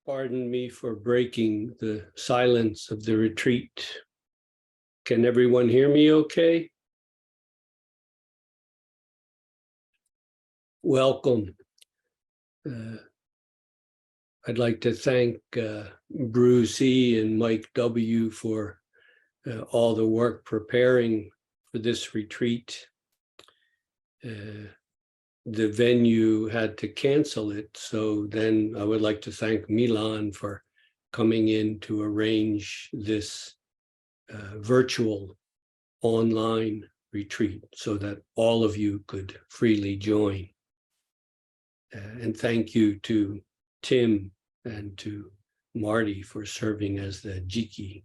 Pardon me for breaking the silence of the retreat. Can everyone hear me okay? Welcome. I'd like to thank Bruce E. and MikeW for all the work preparing for this retreat. The venue had to cancel it, so then I would like to thank Milan for coming in to arrange this virtual online retreat so that all of you could freely join. And thank you to Tim and to Marty for serving as the Jiki.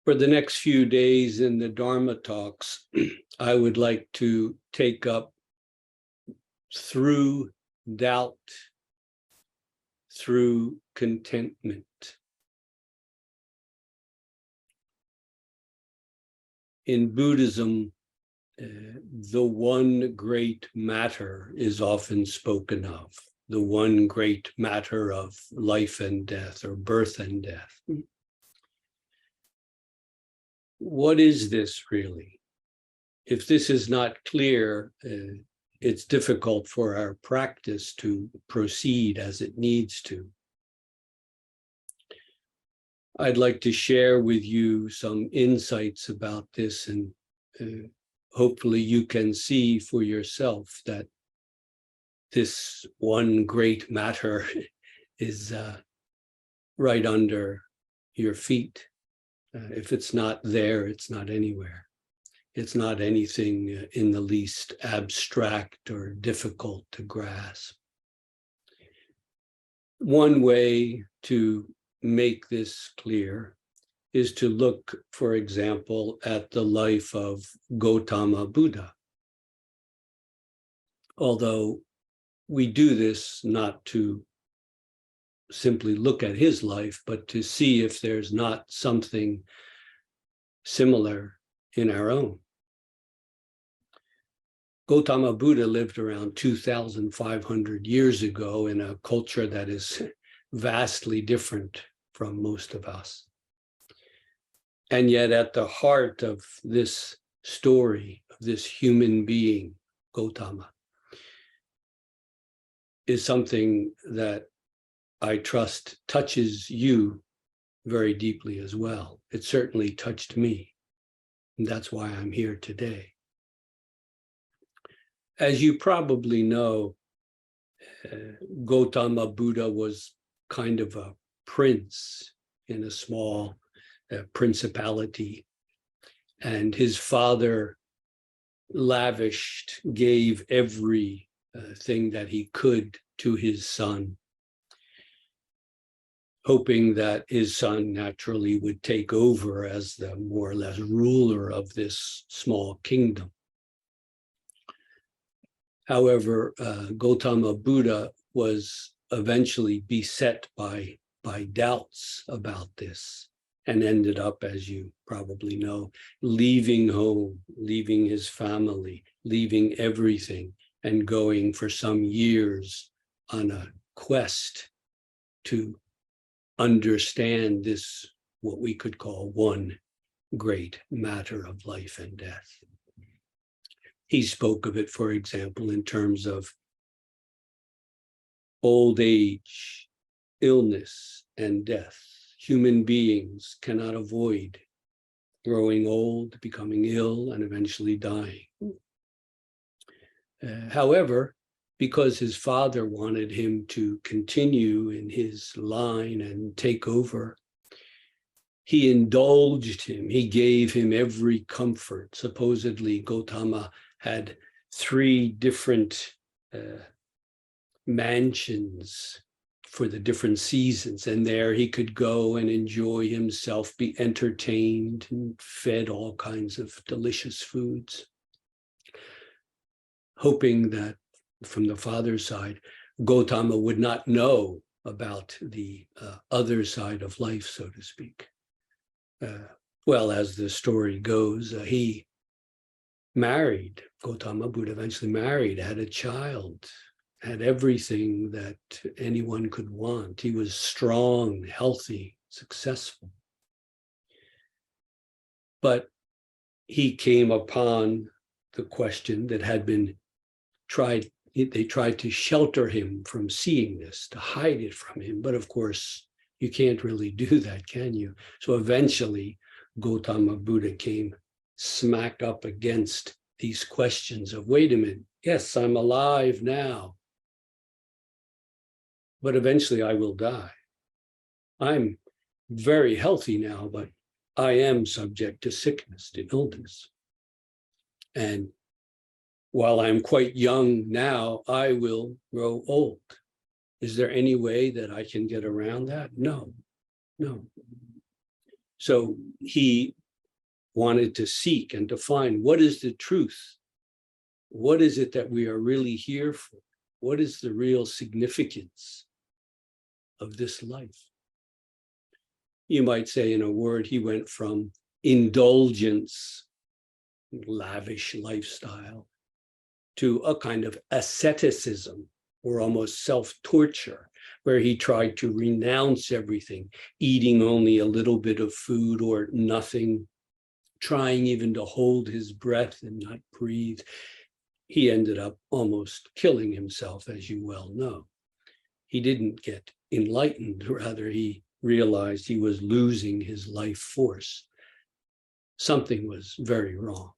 For the next few days in the Dharma talks, I would like to take up through doubt, through contentment. In Buddhism, the one great matter is often spoken of, the one great matter of life and death, or birth and death. What is this really? If this is not clear, it's difficult for our practice to proceed as it needs to. I'd like to share with you some insights about this, and hopefully you can see for yourself that this one great matter is right under your feet. If it's not there, it's not anywhere. It's not anything in the least abstract or difficult to grasp. One way to make this clear is to look, for example, at the life of Gautama Buddha. Although we do this not to simply look at his life, but to see if there's not something similar in our own. Gautama Buddha lived around 2,500 years ago in a culture that is vastly different from most of us. And yet at the heart of this story, of this human being, Gautama, is something that I trust touches you very deeply as well. It certainly touched me, and that's why I'm here today. As you probably know, Gautama Buddha was kind of a prince in a small principality, and his father gave every thing that he could to his son, hoping that his son naturally would take over as the more or less ruler of this small kingdom. However, Gautama Buddha was eventually beset by doubts about this, and ended up, as you probably know, leaving home, leaving his family, leaving everything, and going for some years on a quest to understand this, what we could call one great matter of life and death. He spoke of it, for example, in terms of old age, illness, and death. Human beings cannot avoid growing old, becoming ill, and eventually dying. However, because his father wanted him to continue in his line and take over, he indulged him. He gave him every comfort. Supposedly, Gautama had 3 different mansions for the different seasons, and there he could go and enjoy himself, be entertained and fed all kinds of delicious foods, hoping that from the father's side, Gautama would not know about the other side of life, so to speak. Well, as the story goes, he married. Gautama Buddha eventually married, had a child, had everything that anyone could want. He was strong, healthy, successful. But he came upon the question that had been tried. They tried to shelter him from seeing this, to hide it from him. But of course, you can't really do that, can you? So eventually, Gautama Buddha came smack up against these questions of, wait a minute, yes, I'm alive now, but eventually I will die. I'm very healthy now, but I am subject to sickness, to illness. And while I'm quite young now, I will grow old. Is there any way that I can get around that? No, no. So he wanted to seek and to find, what is the truth? What is it that we are really here for? What is the real significance of this life? You might say, in a word, he went from indulgence, lavish lifestyle, to a kind of asceticism, or almost self-torture, where he tried to renounce everything, eating only a little bit of food or nothing, trying even to hold his breath and not breathe. He ended up almost killing himself, as you well know. He didn't get enlightened, rather he realized he was losing his life force. Something was very wrong.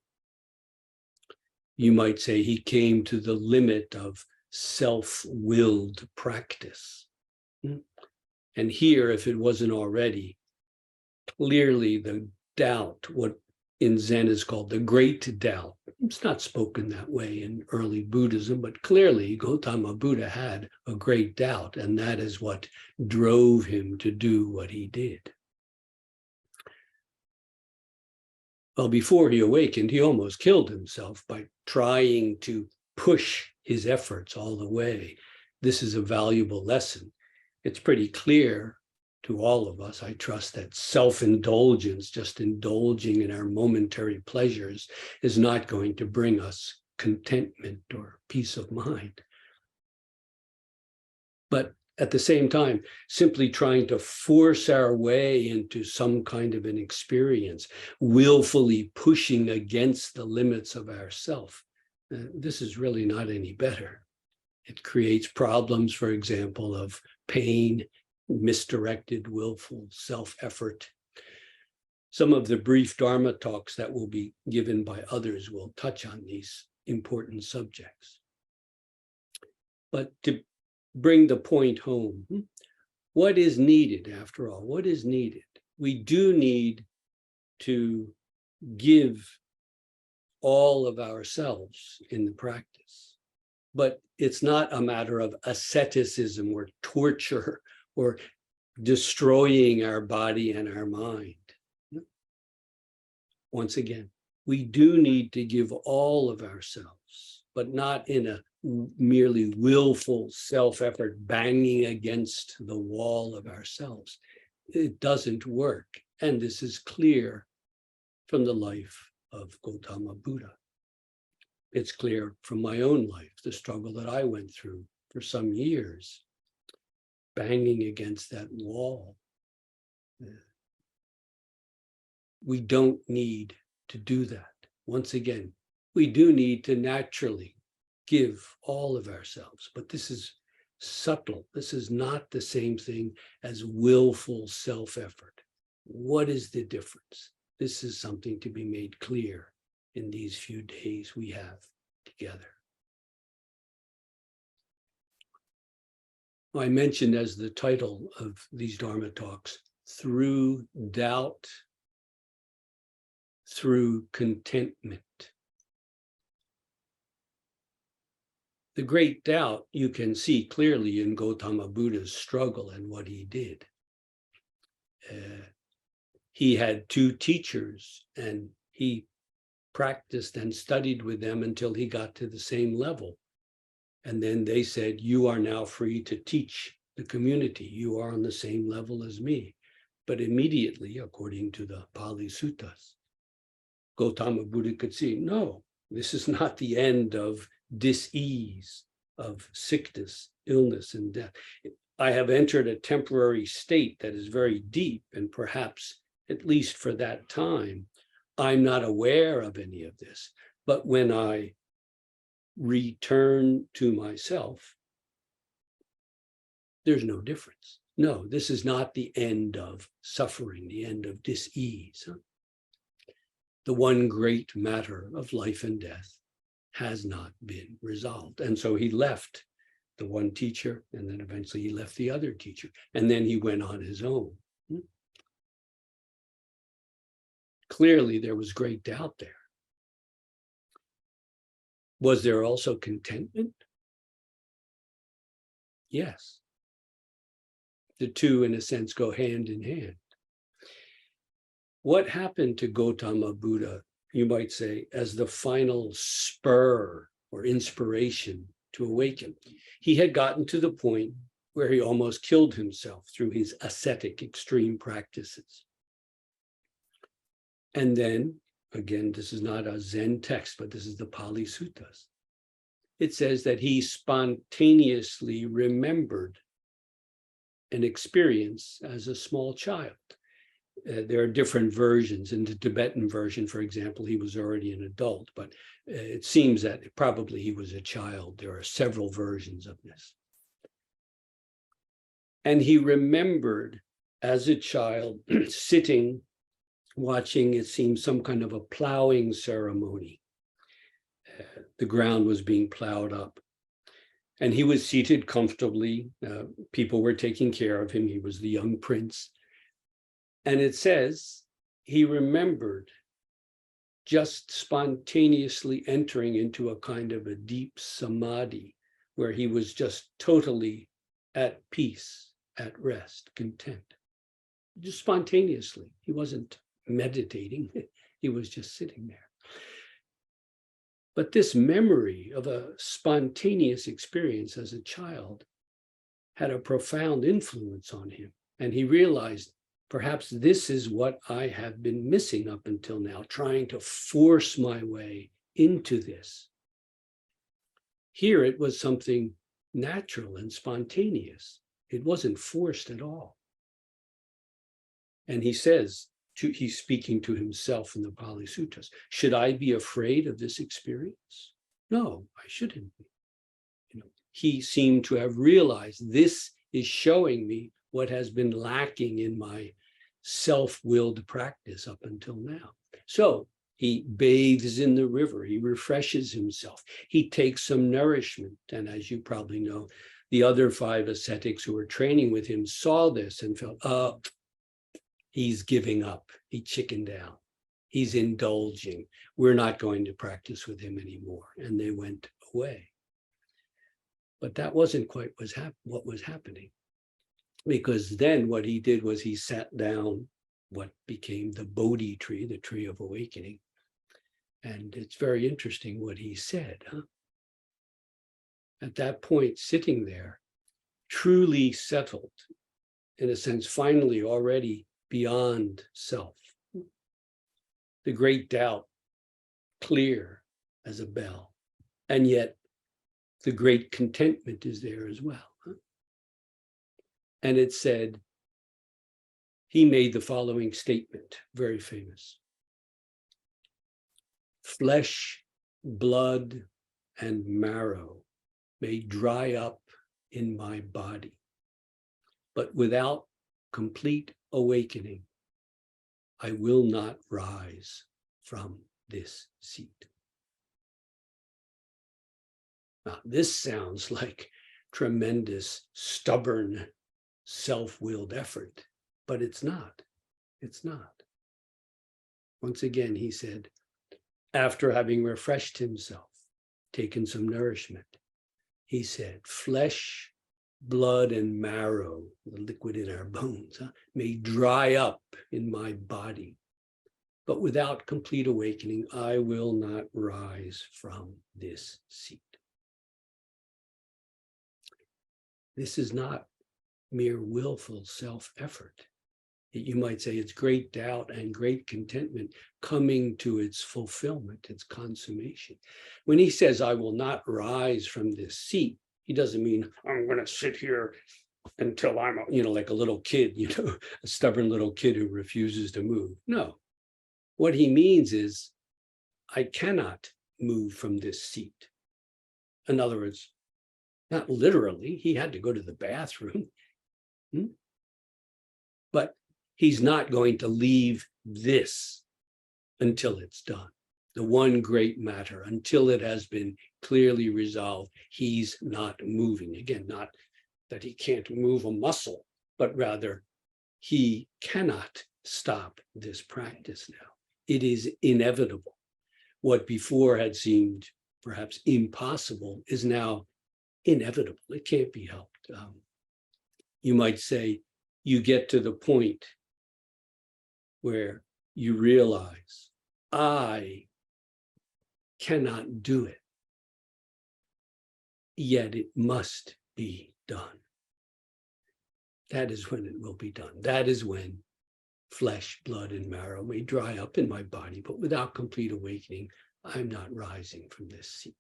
You might say he came to the limit of self-willed practice. And here, if it wasn't already, clearly the doubt, what in Zen is called the great doubt. It's not spoken that way in early Buddhism, but clearly Gautama Buddha had a great doubt, and that is what drove him to do what he did. Well, before he awakened, he almost killed himself by trying to push his efforts all the way. This is a valuable lesson. It's pretty clear to all of us, I trust, that self-indulgence, just indulging in our momentary pleasures, is not going to bring us contentment or peace of mind. But at the same time, simply trying to force our way into some kind of an experience, willfully pushing against the limits of ourself, this is really not any better. It creates problems, for example, of pain, misdirected, willful self-effort. Some of the brief Dharma talks that will be given by others will touch on these important subjects. But to bring the point home, what is needed after all? What is needed? We do need to give all of ourselves in the practice, but it's not a matter of asceticism or torture or destroying our body and our mind. Once again, we do need to give all of ourselves, but not in a merely willful self-effort banging against the wall of ourselves. It doesn't work. And this is clear from the life of Gautama Buddha. It's clear from my own life, the struggle that I went through for some years, banging against that wall. We don't need to do that. Once again, we do need to naturally give all of ourselves, but this is subtle. This is not the same thing as willful self-effort. What is the difference? This is something to be made clear in these few days we have together. I mentioned as the title of these Dharma talks, through doubt, through contentment. The great doubt you can see clearly in Gautama Buddha's struggle and what he did. He had two teachers and he practiced and studied with them until he got to the same level. And then they said, you are now free to teach the community. You are on the same level as me. But immediately, according to the Pali Suttas, Gautama Buddha could see, no, This is not the end of dis-ease, of sickness, illness, and death. I have entered a temporary state that is very deep, and perhaps, at least for that time, I'm not aware of any of this. But when I return to myself, there's no difference. No, this is not the end of suffering, the end of dis-ease. The one great matter of life and death has not been resolved. And so he left the one teacher, and then eventually he left the other teacher, and then he went on his own. Clearly, there was great doubt there. Was there also contentment? Yes. The two, in a sense, go hand in hand. What happened to Gautama Buddha, you might say, as the final spur or inspiration to awaken? He had gotten to the point where he almost killed himself through his ascetic extreme practices. And then, again, this is not a Zen text, but this is the Pali Suttas. It says that he spontaneously remembered an experience as a small child. There are different versions. In the Tibetan version, for example, he was already an adult, but it seems that probably he was a child. There are several versions of this. And he remembered as a child sitting, watching, it seems, some kind of a plowing ceremony. The ground was being plowed up. And he was seated comfortably. People were taking care of him. He was the young prince. And it says he remembered just spontaneously entering into a kind of a deep samadhi where he was just totally at peace, at rest, content. Just spontaneously. He wasn't meditating. He was just sitting there. But this memory of a spontaneous experience as a child had a profound influence on him. And he realized, perhaps this is what I have been missing up until now, trying to force my way into this. Here it was something natural and spontaneous. It wasn't forced at all. And he says, he's speaking to himself in the Pali Suttas, should I be afraid of this experience? No, I shouldn't be. He seemed to have realized this is showing me what has been lacking in my self-willed practice up until now. So he bathes in the river, he refreshes himself, he takes some nourishment. And as you probably know, the other 5 ascetics who were training with him saw this and felt, he's giving up, he chickened out, he's indulging, we're not going to practice with him anymore. And they went away. But that wasn't quite what was happening. Because then what he did was he sat down what became the Bodhi tree, the tree of awakening. And it's very interesting what he said. At that point, sitting there, truly settled, in a sense, finally already beyond self. The great doubt, clear as a bell. And yet, the great contentment is there as well. And it said, he made the following statement, very famous. Flesh, blood, and marrow may dry up in my body, but without complete awakening, I will not rise from this seat. Now, this sounds like tremendous, stubborn, self-willed effort, but it's not. It's not. Once again, he said, after having refreshed himself, taken some nourishment, he said, flesh, blood, and marrow, the liquid in our bones, may dry up in my body, but without complete awakening, I will not rise from this seat. This is not mere willful self-effort. You might say it's great doubt and great contentment coming to its fulfillment, its consummation. When he says, I will not rise from this seat, he doesn't mean I'm going to sit here until I'm, like a little kid, a stubborn little kid who refuses to move. No, what he means is I cannot move from this seat. In other words, not literally, he had to go to the bathroom, but he's not going to leave this until it's done. The one great matter, until it has been clearly resolved, he's not moving. Again, not that he can't move a muscle, but rather he cannot stop this practice now. It is inevitable. What before had seemed perhaps impossible is now inevitable. It can't be helped. You might say you get to the point where you realize, I cannot do it, yet it must be done. That is when it will be done. That is when flesh, blood, and marrow may dry up in my body, but without complete awakening, I'm not rising from this seat.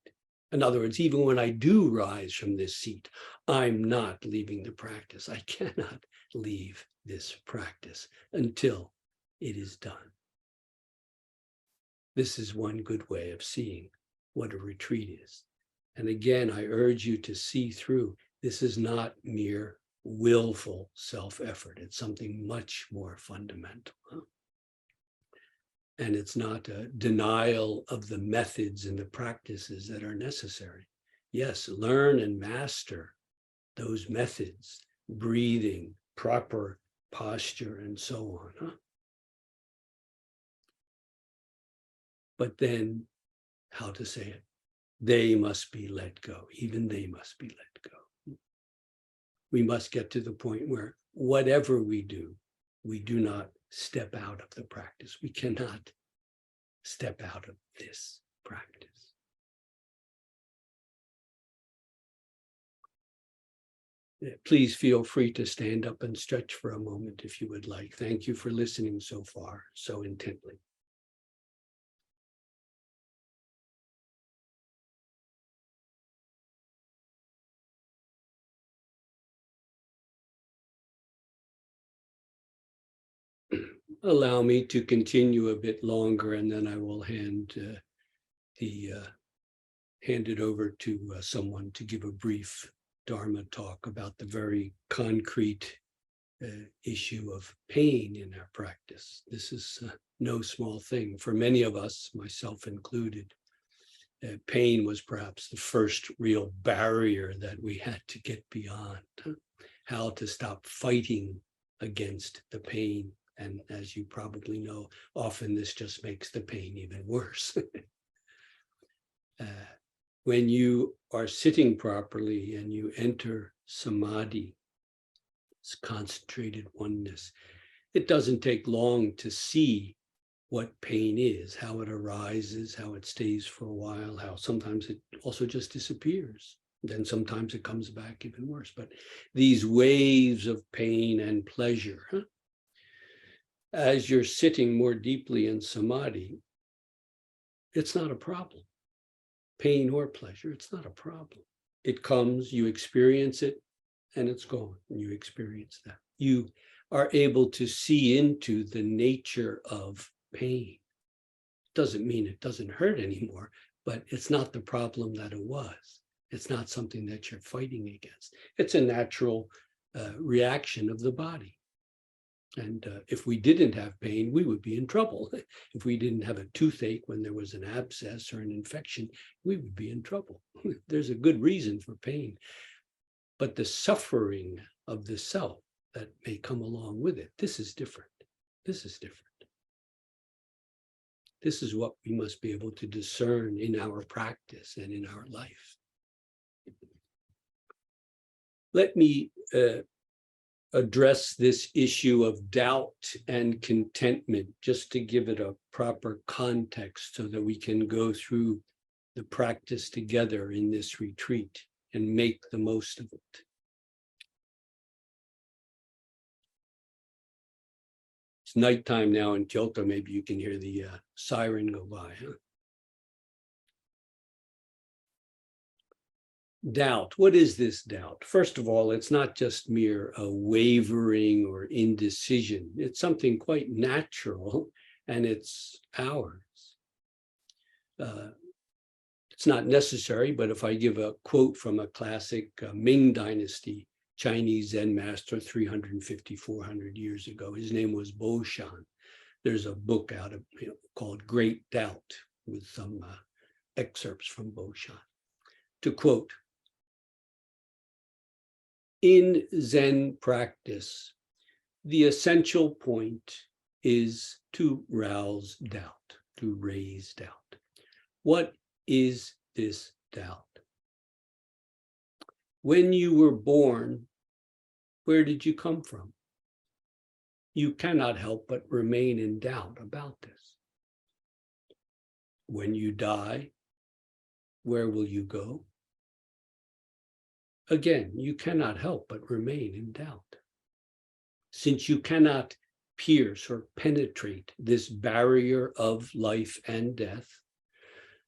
In other words, even when I do rise from this seat, I'm not leaving the practice. I cannot leave this practice until it is done. This is one good way of seeing what a retreat is. And again, I urge you to see through. This is not mere willful self-effort. It's something much more fundamental. And it's not a denial of the methods and the practices that are necessary. Yes, learn and master those methods, breathing, proper posture, and so on. But then, how to say it? They must be let go. Even they must be let go. We must get to the point where whatever we do not step out of the practice. We cannot step out of this practice. Please feel free to stand up and stretch for a moment if you would like. Thank you for listening so far, so intently. Allow me to continue a bit longer, and then I will hand it over to someone to give a brief Dharma talk about the very concrete issue of pain in our practice. This is no small thing. For many of us, myself included, pain was perhaps the first real barrier that we had to get beyond. How to stop fighting against the pain. And as you probably know, often this just makes the pain even worse. When you are sitting properly and you enter samadhi, it's concentrated oneness, it doesn't take long to see what pain is, how it arises, how it stays for a while, how sometimes it also just disappears. Then sometimes it comes back even worse. But these waves of pain and pleasure, as you're sitting more deeply in samadhi, it's not a problem. Pain or pleasure, it's not a problem. It comes, you experience it, and it's gone, and you experience that. You are able to see into the nature of pain. Doesn't mean it doesn't hurt anymore, but it's not the problem that it was. It's not something that you're fighting against. It's a natural reaction of the body. And if we didn't have pain, we would be in trouble. If we didn't have a toothache when there was an abscess or an infection, we would be in trouble. There's a good reason for pain. But the suffering of the self that may come along with it, this is different. This is different. This is what we must be able to discern in our practice and in our life. Let me address this issue of doubt and contentment, just to give it a proper context so that we can go through the practice together in this retreat and make the most of it. It's nighttime now in Kyoto. Maybe you can hear the siren go by. Huh? Doubt. What is this doubt? First of all, it's not just mere wavering or indecision. It's something quite natural, and it's ours. It's not necessary, but if I give a quote from a classic Ming Dynasty Chinese Zen master 350, 400 years ago, his name was Bo Shan. There's a book out of called Great Doubt with some excerpts from Bo Shan. To quote, in Zen practice, the essential point is to rouse doubt, to raise doubt. What is this doubt? When you were born, where did you come from? You cannot help but remain in doubt about this. When you die, where will you go? Again, you cannot help but remain in doubt. Since you cannot pierce or penetrate this barrier of life and death,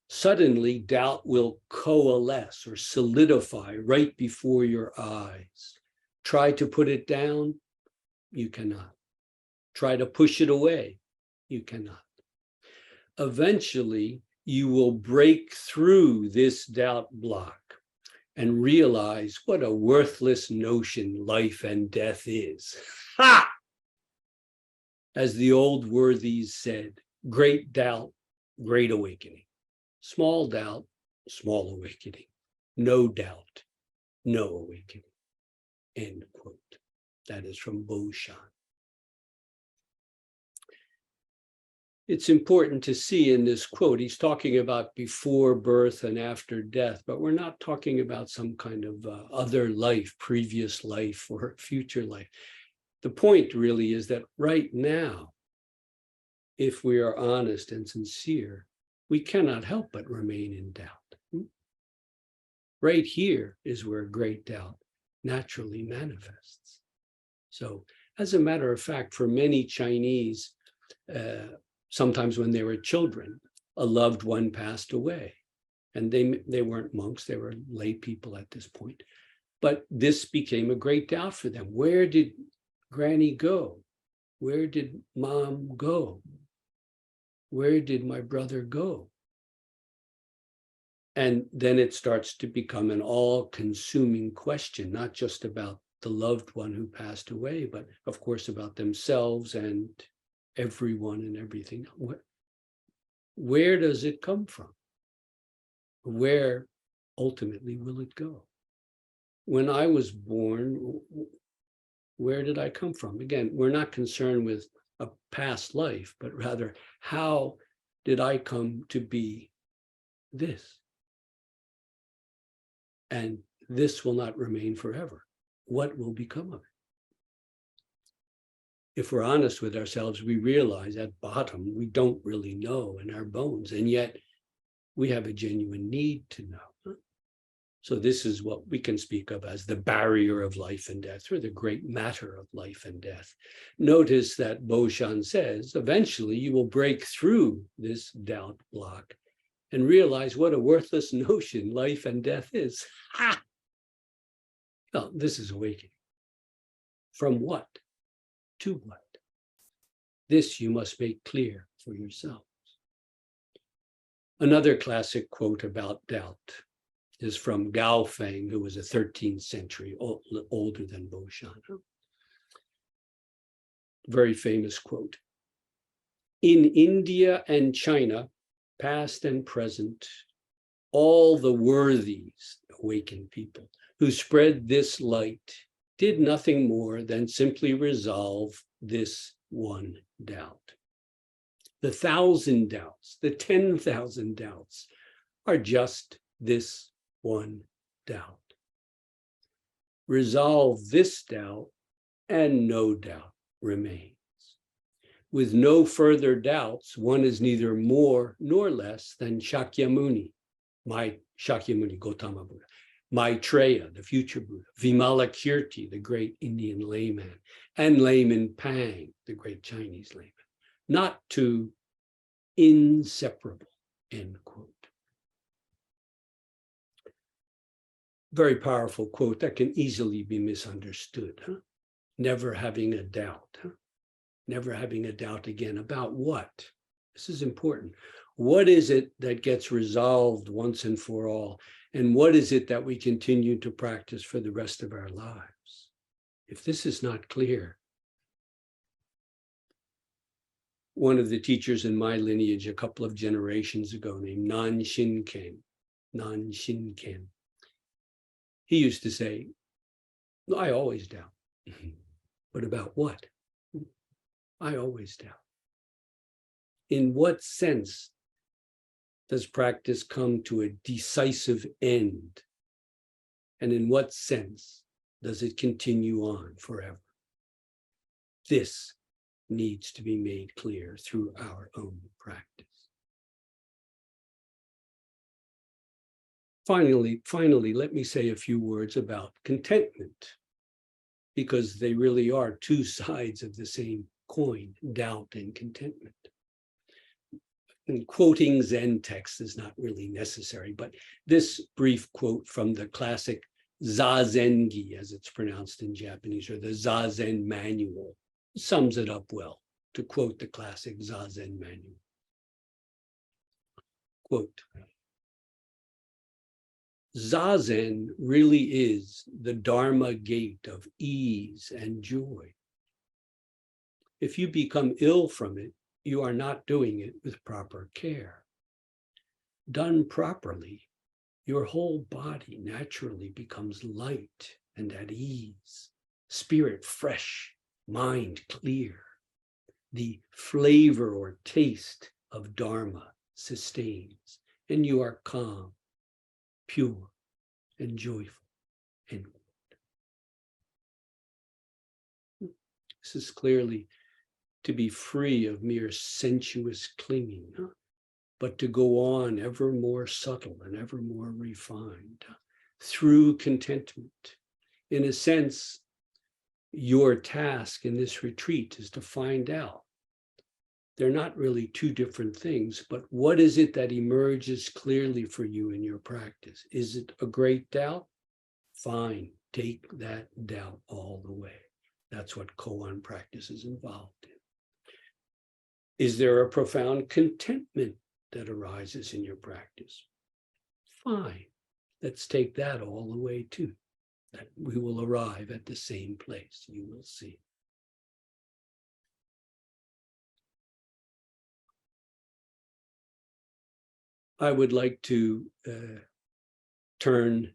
suddenly doubt will coalesce or solidify right before your eyes. Try to put it down, you cannot. Try to push it away, you cannot. Eventually, you will break through this doubt block and realize what a worthless notion life and death is. Ha! As the old worthies said, great doubt, great awakening. Small doubt, small awakening. No doubt, no awakening. End quote. That is from Bo Shan. It's important to see in this quote, he's talking about before birth and after death, but we're not talking about some kind of other life, previous life or future life. The point really is that right now, if we are honest and sincere, we cannot help but remain in doubt. Right here is where great doubt naturally manifests. So, as a matter of fact, for many Chinese, sometimes when they were children, a loved one passed away. And they weren't monks, they were lay people at this point. But this became a great doubt for them. Where did Granny go? Where did Mom go? Where did my brother go? And then it starts to become an all-consuming question, not just about the loved one who passed away, but of course about themselves and everyone and everything. Where does it come from? Where ultimately will it go? When I was born, where did I come from? Again, we're not concerned with a past life, but rather, how did I come to be this? And this will not remain forever. What will become of it? If we're honest with ourselves, we realize at bottom, we don't really know in our bones, and yet we have a genuine need to know. So this is what we can speak of as the barrier of life and death, or the great matter of life and death. Notice that Bo Shan says, eventually you will break through this doubt block and realize what a worthless notion life and death is. Ha! Well, this is awakening. From what? To what? This you must make clear for yourselves. Another classic quote about doubt is from Gao Feng, who was a 13th century, older than Bo Shan. Very famous quote. In India and China, past and present, all the worthies, awakened people, who spread this light did nothing more than simply resolve this one doubt. The 1,000 doubts, the 10,000 doubts are just this one doubt. Resolve this doubt and no doubt remains. With no further doubts, one is neither more nor less than Shakyamuni, my Shakyamuni, Gautama Buddha. Maitreya, the future Buddha, Vimalakirti, the great Indian layman, and layman Pang, the great Chinese layman. Not two, inseparable, end quote. Very powerful quote that can easily be misunderstood. Huh? Never having a doubt. Huh? Never having a doubt again about what? This is important. What is it that gets resolved once and for all? And what is it that we continue to practice for the rest of our lives? If this is not clear, one of the teachers in my lineage a couple of generations ago named Nan Shinken, he used to say, I always doubt. But about what? I always doubt. In what sense does practice come to a decisive end? And in what sense does it continue on forever? This needs to be made clear through our own practice. Finally, let me say a few words about contentment, because they really are two sides of the same coin, doubt and contentment. And quoting Zen texts is not really necessary, but this brief quote from the classic Zazengi, as it's pronounced in Japanese, or the Zazen manual, sums it up well, to quote the classic Zazen manual. Quote, Zazen really is the Dharma gate of ease and joy. If you become ill from it, you are not doing it with proper care. Done properly, your whole body naturally becomes light and at ease, spirit fresh, mind clear. The flavor or taste of Dharma sustains, and you are calm, pure, and joyful. End quote. This is clearly to be free of mere sensuous clinging, but to go on ever more subtle and ever more refined through contentment. In a sense, your task in this retreat is to find out they're not really two different things, but what is it that emerges clearly for you in your practice? Is it a great doubt? Fine, take that doubt all the way. That's what koan practice is involved in. Is there a profound contentment that arises in your practice? Fine, let's take that all the way too. That we will arrive at the same place, you will see. I would like to turn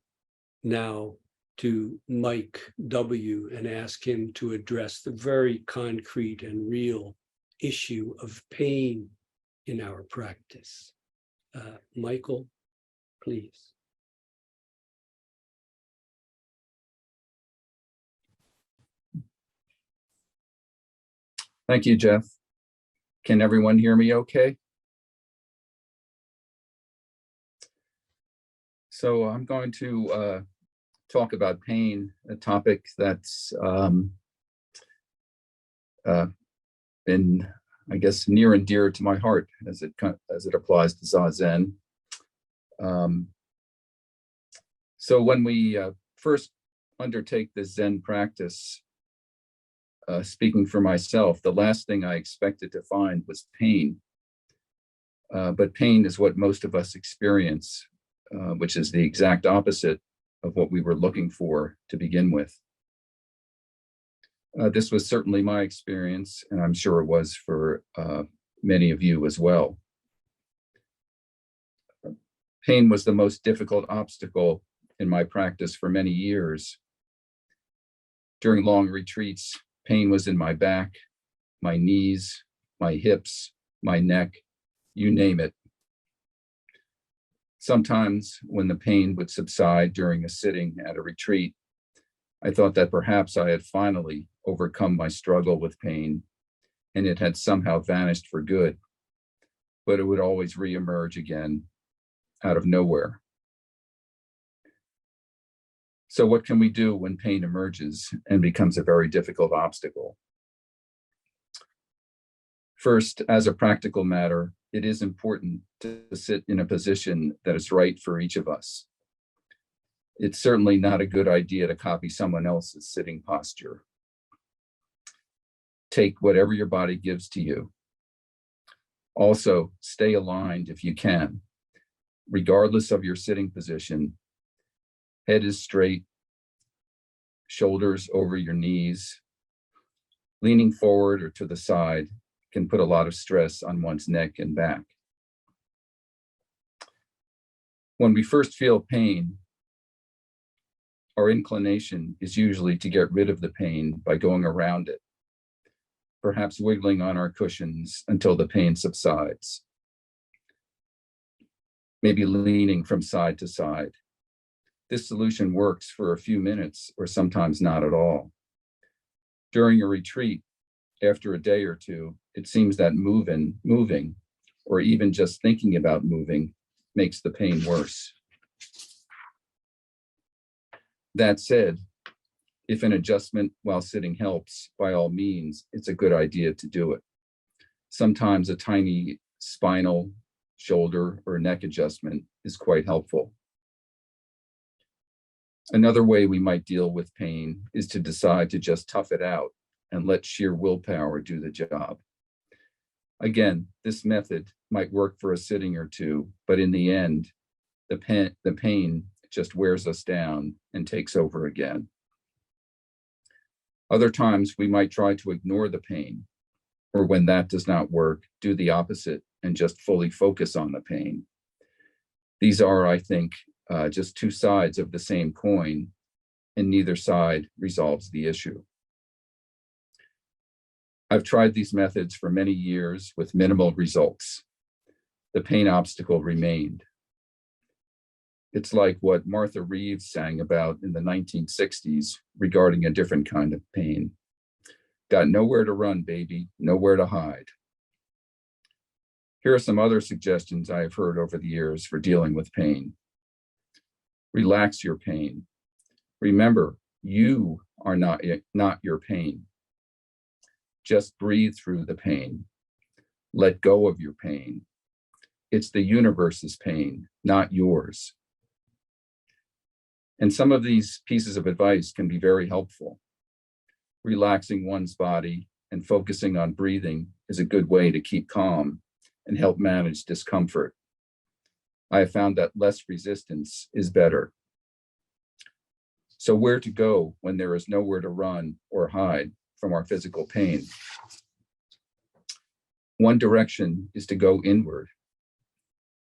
now to MikeW and ask him to address the very concrete and real issue of pain in our practice. Michael, please. Thank you, Jeff. Can everyone hear me okay? So I'm going to talk about pain, a topic that's been, I guess, near and dear to my heart as it applies to Zazen. So when we first undertake the Zen practice, speaking for myself, the last thing I expected to find was pain. But pain is what most of us experience, which is the exact opposite of what we were looking for to begin with. This was certainly my experience, and I'm sure it was for many of you as well. Pain was the most difficult obstacle in my practice for many years. During long retreats, pain was in my back, my knees, my hips, my neck, you name it. Sometimes when the pain would subside during a sitting at a retreat, I thought that perhaps I had finally overcome my struggle with pain and it had somehow vanished for good, but it would always reemerge again out of nowhere. So what can we do when pain emerges and becomes a very difficult obstacle? First, as a practical matter, it is important to sit in a position that is right for each of us. It's certainly not a good idea to copy someone else's sitting posture. Take whatever your body gives to you. Also, stay aligned if you can, regardless of your sitting position. Head is straight, shoulders over your knees. Leaning forward or to the side can put a lot of stress on one's neck and back. When we first feel pain, our inclination is usually to get rid of the pain by going around it, perhaps wiggling on our cushions until the pain subsides, maybe leaning from side to side. This solution works for a few minutes or sometimes not at all. During a retreat, after a day or two, it seems that moving, or even just thinking about moving, makes the pain worse. That said, if an adjustment while sitting helps, by all means, it's a good idea to do it. Sometimes a tiny spinal, shoulder, or neck adjustment is quite helpful. Another way we might deal with pain is to decide to just tough it out and let sheer willpower do the job. Again, this method might work for a sitting or two, but in the end, the pain just wears us down and takes over again. Other times we might try to ignore the pain, or when that does not work, do the opposite and just fully focus on the pain. These are, I think, just two sides of the same coin, and neither side resolves the issue. I've tried these methods for many years with minimal results. The pain obstacle remained. It's like what Martha Reeves sang about in the 1960s regarding a different kind of pain. Got nowhere to run, baby, nowhere to hide. Here are some other suggestions I have heard over the years for dealing with pain. Relax your pain. Remember, you are not your pain. Just breathe through the pain. Let go of your pain. It's the universe's pain, not yours. And some of these pieces of advice can be very helpful. Relaxing one's body and focusing on breathing is a good way to keep calm and help manage discomfort. I have found that less resistance is better. So where to go when there is nowhere to run or hide from our physical pain? One direction is to go inward.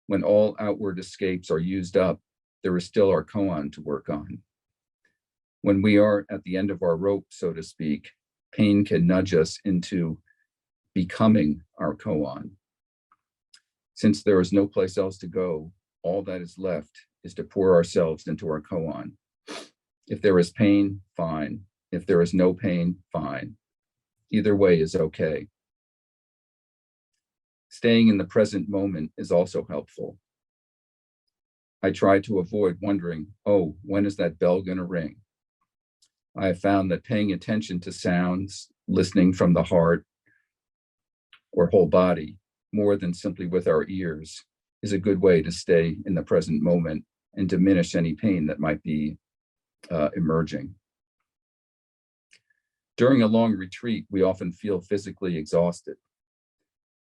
When all outward escapes are used up, there is still our koan to work on. When we are at the end of our rope, so to speak, pain can nudge us into becoming our koan. Since there is no place else to go, all that is left is to pour ourselves into our koan. If there is pain, fine. If there is no pain, fine. Either way is okay. Staying in the present moment is also helpful. I try to avoid wondering, oh, when is that bell going to ring? I have found that paying attention to sounds, listening from the heart or whole body, more than simply with our ears, is a good way to stay in the present moment and diminish any pain that might be emerging. During a long retreat, we often feel physically exhausted.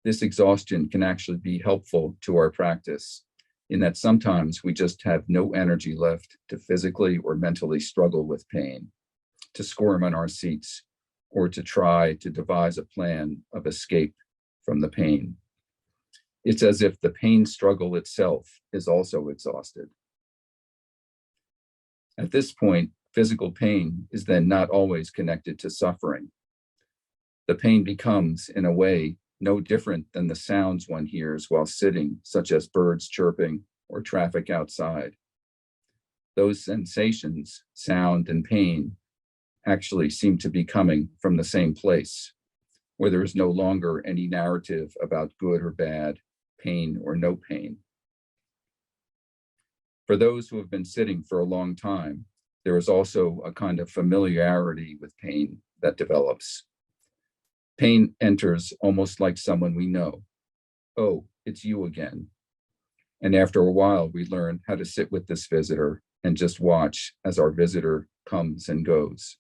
This exhaustion can actually be helpful to our practice, in that sometimes we just have no energy left to physically or mentally struggle with pain, to squirm in our seats, or to try to devise a plan of escape from the pain. It's as if the pain struggle itself is also exhausted. At this point, physical pain is then not always connected to suffering. The pain becomes, in a way, no different than the sounds one hears while sitting, such as birds chirping or traffic outside. Those sensations, sound and pain, actually seem to be coming from the same place, where there is no longer any narrative about good or bad, pain or no pain. For those who have been sitting for a long time, there is also a kind of familiarity with pain that develops. Pain enters almost like someone we know. Oh, it's you again. And after a while, we learn how to sit with this visitor and just watch as our visitor comes and goes.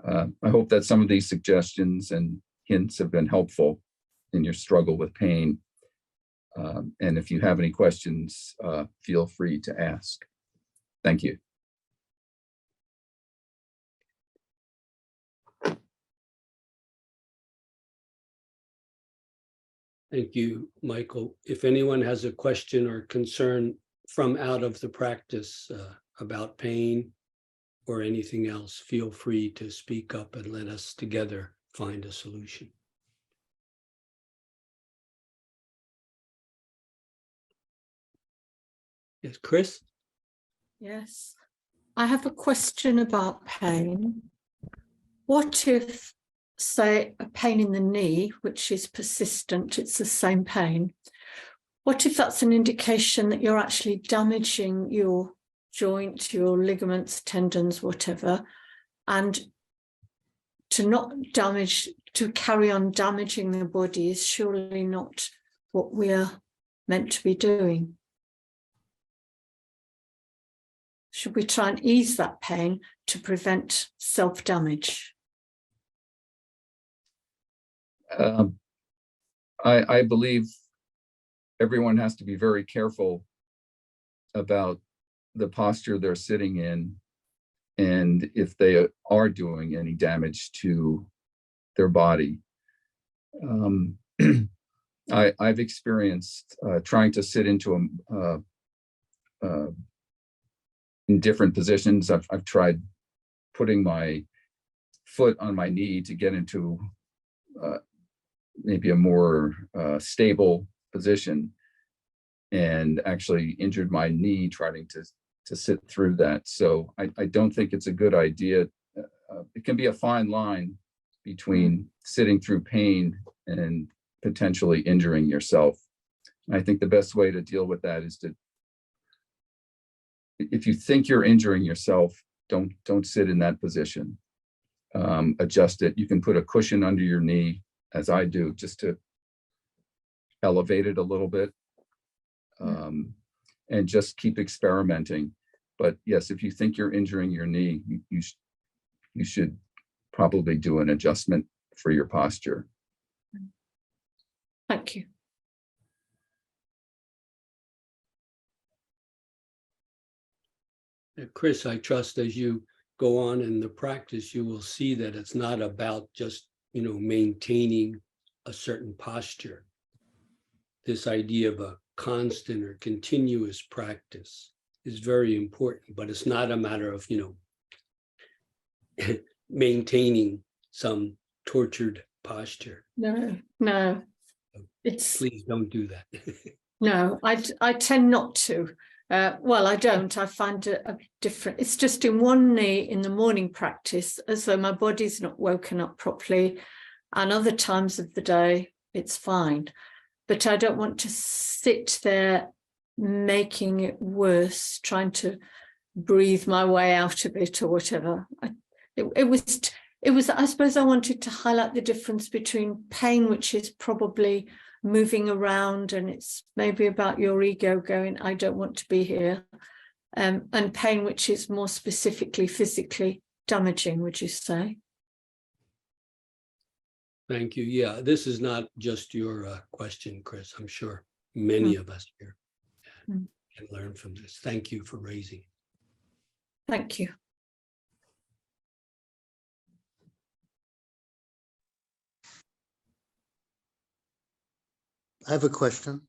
I hope that some of these suggestions and hints have been helpful in your struggle with pain. And if you have any questions, feel free to ask. Thank you. Thank you, Michael. If anyone has a question or concern from out of the practice about pain or anything else, feel free to speak up and let us together find a solution. Yes, Chris? Yes, I have a question about pain. What if, say, a pain in the knee, which is persistent, it's the same pain. What if that's an indication that you're actually damaging your joint, your ligaments, tendons, whatever, and to not damage, to carry on damaging the body is surely not what we're meant to be doing. Should we try and ease that pain to prevent self-damage? I believe everyone has to be very careful about the posture they're sitting in and if they are doing any damage to their body. I've experienced trying to sit into in different positions. I've tried putting my foot on my knee to get into maybe a more stable position, and actually injured my knee trying to sit through that. So I don't think it's a good idea. It can be a fine line between sitting through pain and potentially injuring yourself. And I think the best way to deal with that is to, if you think you're injuring yourself, don't sit in that position. Adjust it. You can put a cushion under your knee, as I do, just to elevate it a little bit, and just keep experimenting. But yes, if you think you're injuring your knee, you should probably do an adjustment for your posture. Thank you. Chris, I trust as you go on in the practice, you will see that it's not about just, maintaining a certain posture. This idea of a constant or continuous practice is very important, but it's not a matter of, maintaining some tortured posture. No. Please don't do that. No, I tend not to. Well, I don't. I find a different. It's just in one knee in the morning practice, as though my body's not woken up properly, and other times of the day it's fine. But I don't want to sit there making it worse, trying to breathe my way out of it or whatever. It was. I suppose I wanted to highlight the difference between pain, which is probably moving around and it's maybe about your ego going, I don't want to be here, and pain, which is more specifically physically damaging, would you say? Thank you. Yeah, this is not just your question, Chris. I'm sure many of us here can learn from this. Thank you for raising it. Thank you. I have a question.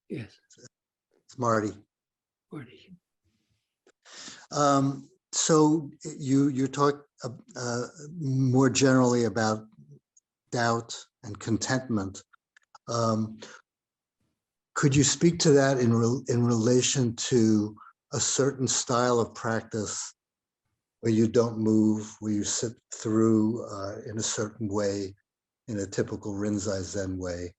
Yes. It's Marty. Marty. So you talk more generally about doubt and contentment. Could you speak to that in relation to a certain style of practice where you don't move, where you sit through in a certain way, in a typical Rinzai Zen way,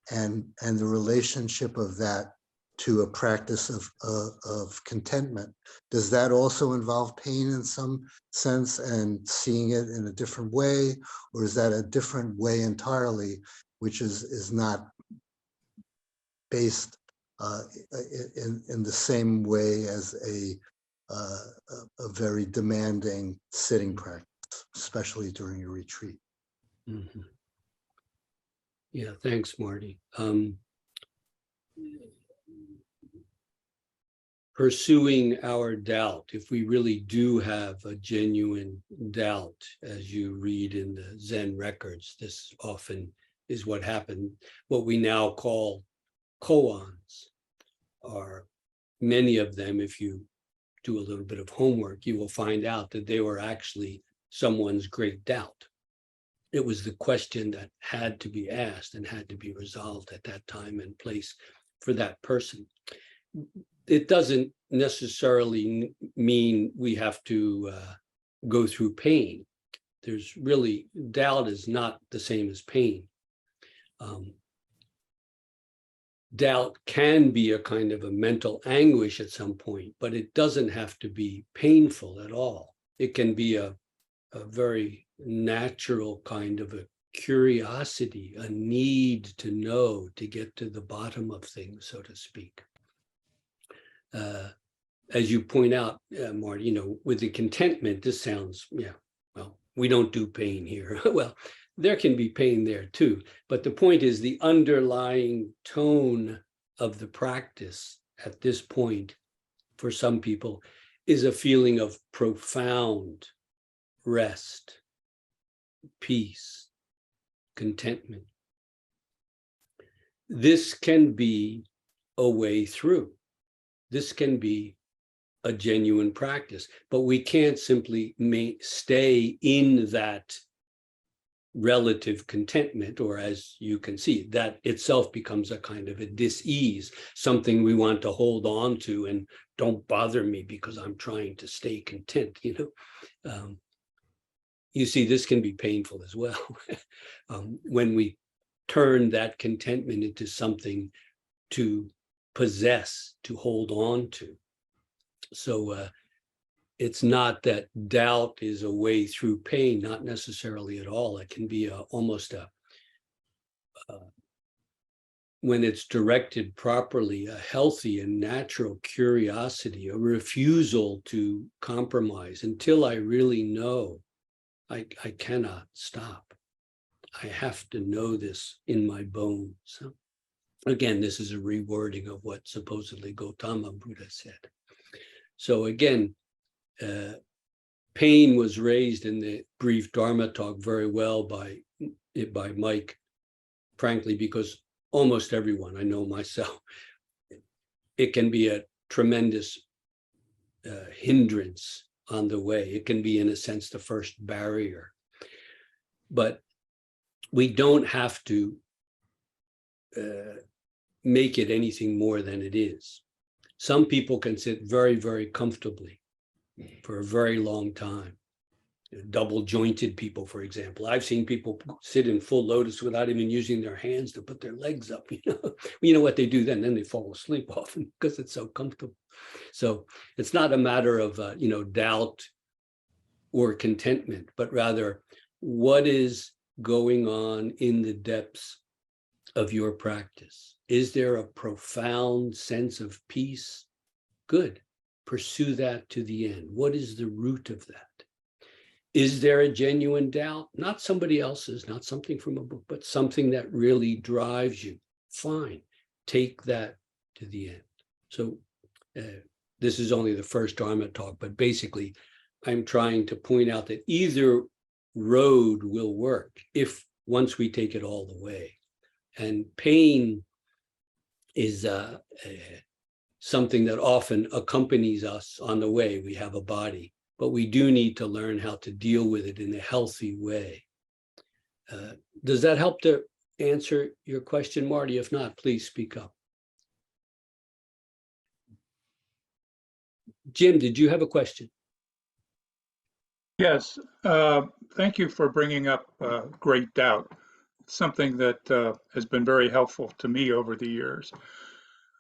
and the relationship of that to a practice of contentment. Does that also involve pain in some sense and seeing it in a different way? Or is that a different way entirely, which is not based in the same way as a very demanding sitting practice, especially during a retreat? Mhm. Yeah, thanks, Marty. Pursuing our doubt, if we really do have a genuine doubt, as you read in the Zen records, this often is what happened. What we now call koans are, many of them, if you do a little bit of homework, you will find out that they were actually someone's great doubt. It was the question that had to be asked and had to be resolved at that time and place for that person. It doesn't necessarily mean we have to go through pain. There's really, doubt is not the same as pain. Doubt can be a kind of a mental anguish at some point, but it doesn't have to be painful at all. It can be a very natural kind of a curiosity, a need to know, to get to the bottom of things, so to speak. As you point out, Marty, with the contentment, this sounds, well, we don't do pain here. Well, there can be pain there too. But the point is the underlying tone of the practice at this point, for some people, is a feeling of profound rest, peace, contentment. This can be a way through. This can be a genuine practice, but we can't simply stay in that relative contentment, or as you can see, that itself becomes a kind of a dis-ease, something we want to hold on to and don't bother me because I'm trying to stay content, You see, this can be painful as well. When we turn that contentment into something to possess, to hold on to. So it's not that doubt is a way through pain, not necessarily at all. It can be almost when it's directed properly, a healthy and natural curiosity, a refusal to compromise. Until I really know, I cannot stop. I have to know this in my bones. So, again, this is a rewording of what supposedly Gautama Buddha said. So again, pain was raised in the brief Dharma talk very well by Mike, frankly, because almost everyone, I know myself, it can be a tremendous hindrance on the way. It can be, in a sense, the first barrier. But we don't have to make it anything more than it is. Some people can sit very, very comfortably for a very long time. Double jointed people, for example. I've seen people sit in full lotus without even using their hands to put their legs up. You know what they do then? Then they fall asleep often because it's so comfortable. So it's not a matter of doubt or contentment, but rather what is going on in the depths of your practice. Is there a profound sense of peace? Good. Pursue that to the end. What is the root of that? Is there a genuine doubt? Not somebody else's, not something from a book, but something that really drives you. Fine. Take that to the end. So this is only the first Dharma talk, but basically I'm trying to point out that either road will work if once we take it all the way. And pain is something that often accompanies us on the way. We have a body, but we do need to learn how to deal with it in a healthy way. Does that help to answer your question, Marty? If not, please speak up. Jim, did you have a question? Yes, thank you for bringing up great doubt. It's something that has been very helpful to me over the years.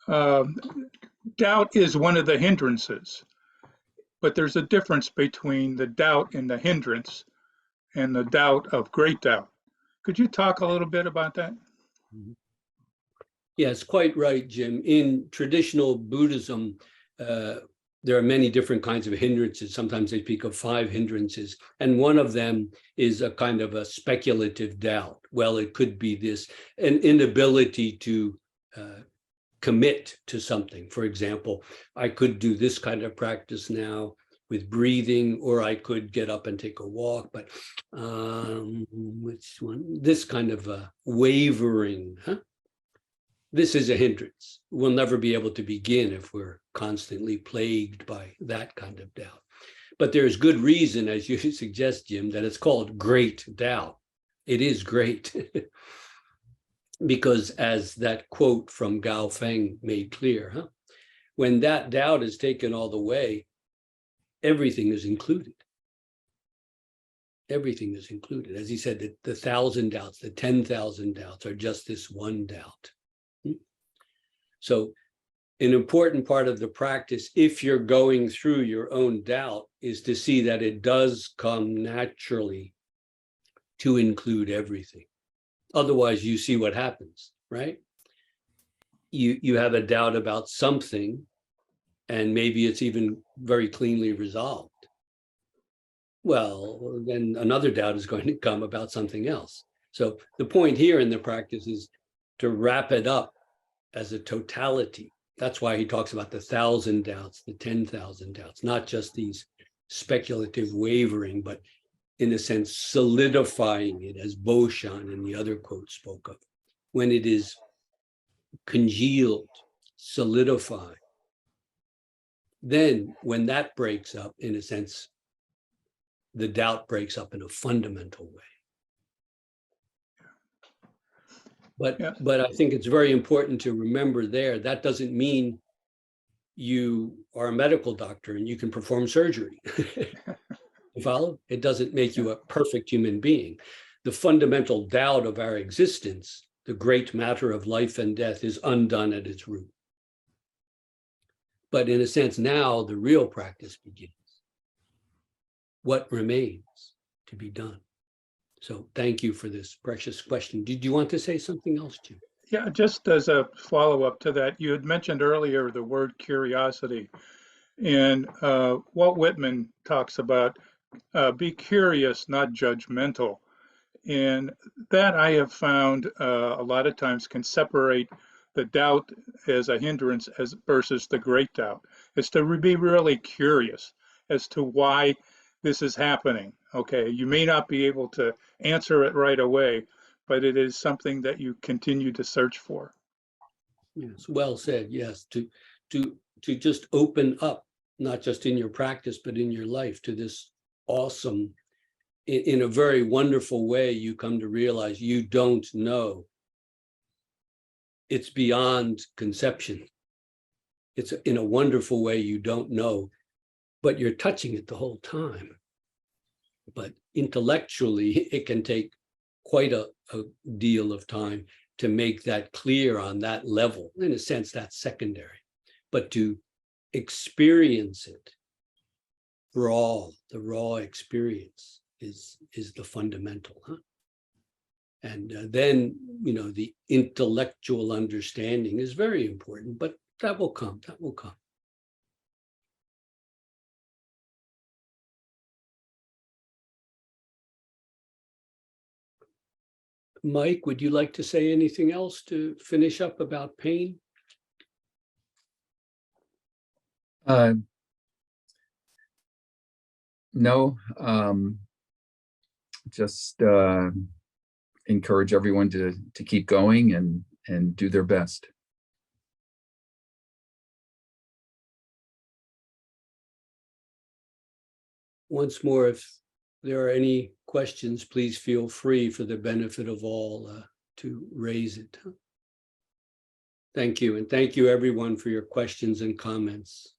doubt is one of the hindrances, but there's a difference between the doubt and the hindrance and the doubt of great doubt. Could you talk a little bit about that? Yes, quite right, Jim. In traditional Buddhism, there are many different kinds of hindrances. Sometimes they speak of 5 hindrances, and one of them is a kind of a speculative doubt. Well, it could be this, an inability to commit to something. For example, I could do this kind of practice now with breathing, or I could get up and take a walk, but which one? This kind of a wavering, This is a hindrance. We'll never be able to begin if we're constantly plagued by that kind of doubt. But there's good reason, as you suggest, Jim, that it's called great doubt. It is great. Because as that quote from Gao Feng made clear, when that doubt is taken all the way, everything is included. Everything is included. As he said, the 1,000 doubts, the 10,000 doubts are just this one doubt. So an important part of the practice, if you're going through your own doubt, is to see that it does come naturally to include everything. Otherwise, you see what happens, right? You have a doubt about something, and maybe it's even very cleanly resolved. Well, then another doubt is going to come about something else. So the point here in the practice is to wrap it up as a totality. That's why he talks about the 1,000 doubts, the 10,000 doubts, not just these speculative wavering, but in a sense, solidifying it, as Boshan in the other quote spoke of. When it is congealed, solidified, then when that breaks up, in a sense, the doubt breaks up in a fundamental way. But I think it's very important to remember there, that doesn't mean you are a medical doctor and you can perform surgery. You follow? It doesn't make you a perfect human being. The fundamental doubt of our existence, the great matter of life and death, is undone at its root. But in a sense, now the real practice begins. What remains to be done? So thank you for this precious question. Did you want to say something else, Jim? Yeah, just as a follow-up to that, you had mentioned earlier the word curiosity. And Walt Whitman talks about be curious, not judgmental. And that I have found a lot of times can separate the doubt as a hindrance versus the great doubt. Is to be really curious as to why this is happening. Okay, you may not be able to answer it right away, but it is something that you continue to search for. Yes, well said. Yes, to just open up, not just in your practice, but in your life, to this awesome, in a very wonderful way, you come to realize you don't know. It's beyond conception. It's in a wonderful way you don't know, but you're touching it the whole time. But intellectually, it can take quite a deal of time to make that clear on that level. In a sense, that's secondary. But to experience it raw, the raw experience is the fundamental, And then, the intellectual understanding is very important, but that will come, that will come. Mike, would you like to say anything else to finish up about pain? No, just encourage everyone to keep going and do their best. Once more, if there are any questions, please feel free, for the benefit of all, to raise it. Thank you, and thank you everyone for your questions and comments.